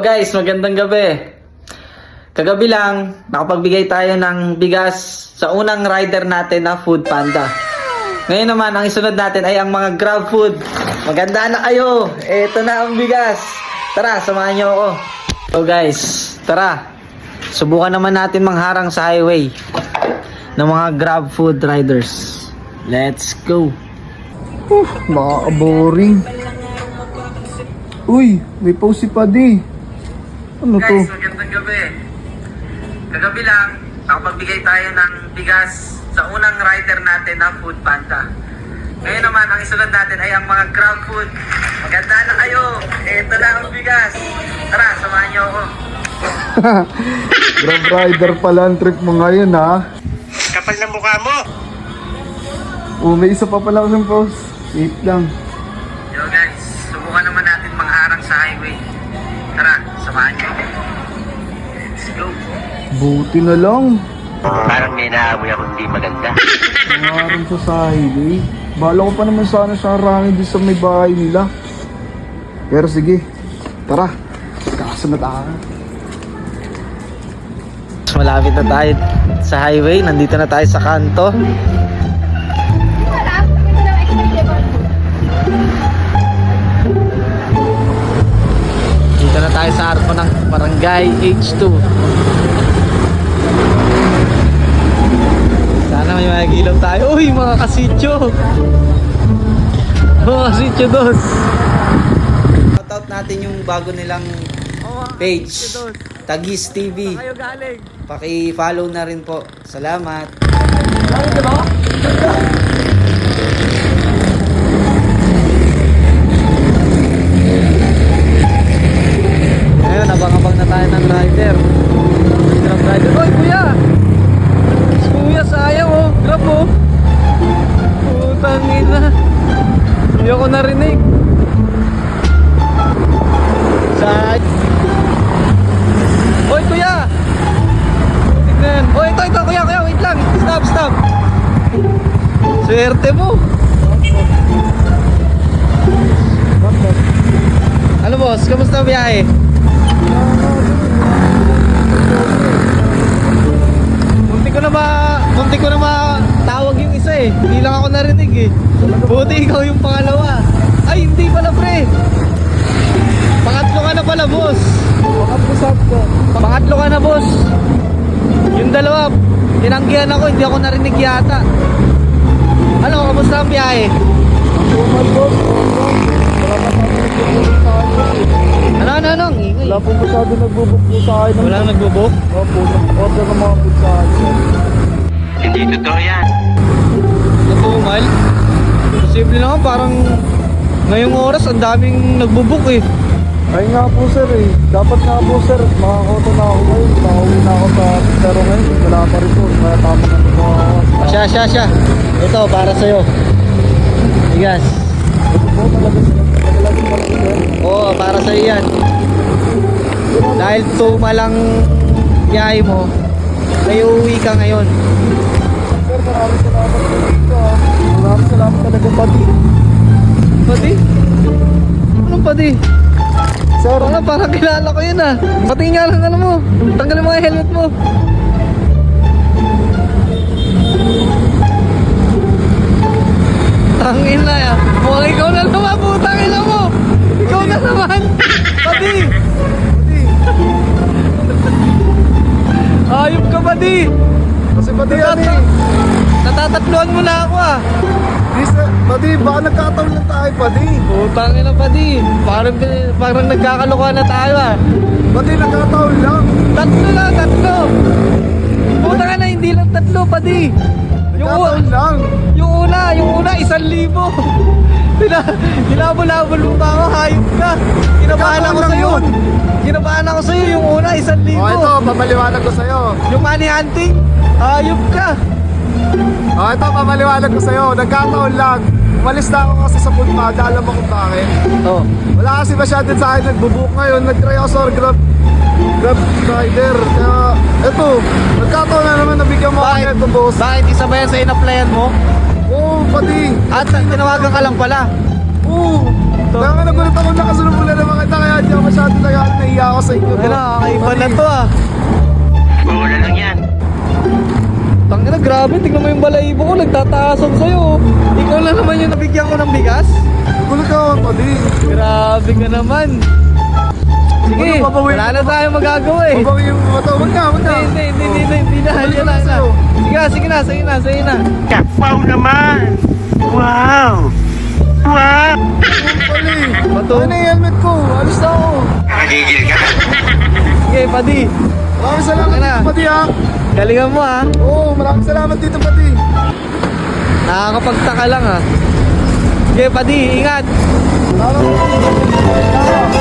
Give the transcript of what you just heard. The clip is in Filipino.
Hello guys, magandang gabi. Kagabi lang, nakapagbigay tayo ng bigas sa unang rider natin na Food Panda. Ngayon naman, ang isunod natin ay ang mga Grab Food. Maganda na kayo. Ito na ang bigas. Tara, samahan niyo ako. So guys, tara. Subukan naman natin mangharang sa highway ng mga Grab Food riders. Let's go. Boring. Uy, may pause si Paddy. Ano to? Guys, magandang gabi. Kagabi lang, nakapagbigay tayo ng bigas sa unang rider natin na Food Panda. Ngayon naman, ang isunod natin ay ang mga Grab Food. Maganda na kayo. Ito na ang bigas. Tara, samahan niyo ako. Grab rider pala ang trip mo ngayon, ha? Kapal na mukha mo. Oh, may isa pa pala akong pause. Wait lang. Yo guys, subukan naman natin mangharang sa highway. Tara, samahan niyo ako. Let's go. Buti na lang. Parang may naamoy ako hindi maganda. Nangarang sa highway. Bala ko pa naman sana siya harangin din sa may bahay nila. Pero sige, tara. Kasunod tayo. Malapit na tayo sa highway. Nandito na tayo sa kanto. Dito na tayo sa arko ng Barangay H2. Sana may magilaw tayo. Uy, mga kasityo. Mga kasityo doon. Shoutout natin yung bago nilang page, Tagis TV. Paki-follow na rin po. Salamat. Ngayon, abang-abang na tayo ng rider. Grab rider. Oy, kuya! Kuya, sayang oh. Grab oh. Putang ina. Hindi ako narinig. Sayang. Oy, kuya! Tignan. Oy, ito, kuya, wait lang. Stop. Swerte mo. Ano boss, kamusta ang biyahe? Munti ko na matawag yung isa eh. Hindi lang ako narinig eh. Buti ikaw yung pangalawa. Ay, hindi pala pre. Pangatlo ka na pala boss. Pangatlo ka na boss. Yung dalawa, tinanggihan ako, hindi ako narinig yata. Ano, kamusta ang biyahe? Ano? Ingay. Wala po masyado nagbubuk po sa akin. Wala nagbubok? Opo, order ng mga food sa akin. Hindi totoo yan. Natumal? Posible naman, parang ngayong oras ang daming nagbubok eh. Ay nga po sir eh. Dapat nga po sir, makakoto na ako ngayon. Makauwi na ako sa pero ngayon. Wala pa rin po. Kaya tama na ito mga Siya. Ito, para sa'yo. Bigas. po talaga sir. Oo, para sa'yo yan. Dahil tumalang biyahe mo, may uuwi ka ngayon. Sir, maraming salamat po dito ah. Maraming salamat talaga pati. Pati? Anong pati? Sir, Parang kilala ko yun ah. Pati nga lang ano mo. Tanggalin mo nga yung helmet mo. Tangin na ya. Mukhang ikaw na naman, putang ina mo. Ikaw na naman. Pati. Ayop ka pati. kasi pati yan eh. Natatatluan mo na ako ah. Di sir, pati baka nagkataon lang tayo pati. Putang ina pati. Parang nagkakalokohan na tayo ah. Pati nagkataon lang. Tatlo. Putang ina, hindi lang tatlo pati. Nagkataon lang. Yung una, 1,000. Hinabol-habol mo pa ako, hayop ka. Kinabahan ako lang sa'yo. yun. Kinabahan ako sa'yo, yung una, 1,000. Oh, ito, papaliwanag ko sa'yo. Yung money hunting, hayop ka. Oh, ito, papaliwanag ko sa'yo. Nagkataon lang. Umalis na ako kasi sa Food Panda. Alam mo kung bakit? Oh. Wala kasi masyado sa akin nagbubook ngayon. Nag-try ako sa Grab rider. Kaya, ito, nagkataon na naman nabigyan mo ako Bakit? ito, boss. Bakit isa ba yan sa in-applyan mo? Oo, pati. At tinawagan ka lang pala. Oo. Kaya nga nagulat ako nakasunod mula naman kita kaya di ako masyado naiya ako sa inyo. Ano, kakaiba na to ah. Bola lang yan. Tangina, grabe, tingnan mo yung balahibo ko, nagtataasog sa'yo. Ikaw lang naman yung nabigyan ko ng bigas. Gulat ako pati. Grabe ka naman. Sige, Ano, babawin wala na tayo magagawa eh. Mabang yung mata. Wag na. Hindi na, yan na. Sige na. Sige na. Wow naman! Wow! Wow! Pali. Bato. Ano yung helmet ko? Alis na ako. Nagigil ka. Sige, Padi. Maraming salamat Ano na? dito pati ha. Galingan mo ah. Oo, maraming salamat dito pati. Nakakapagtaka lang ah. Sige, Padi, ingat. Salamat.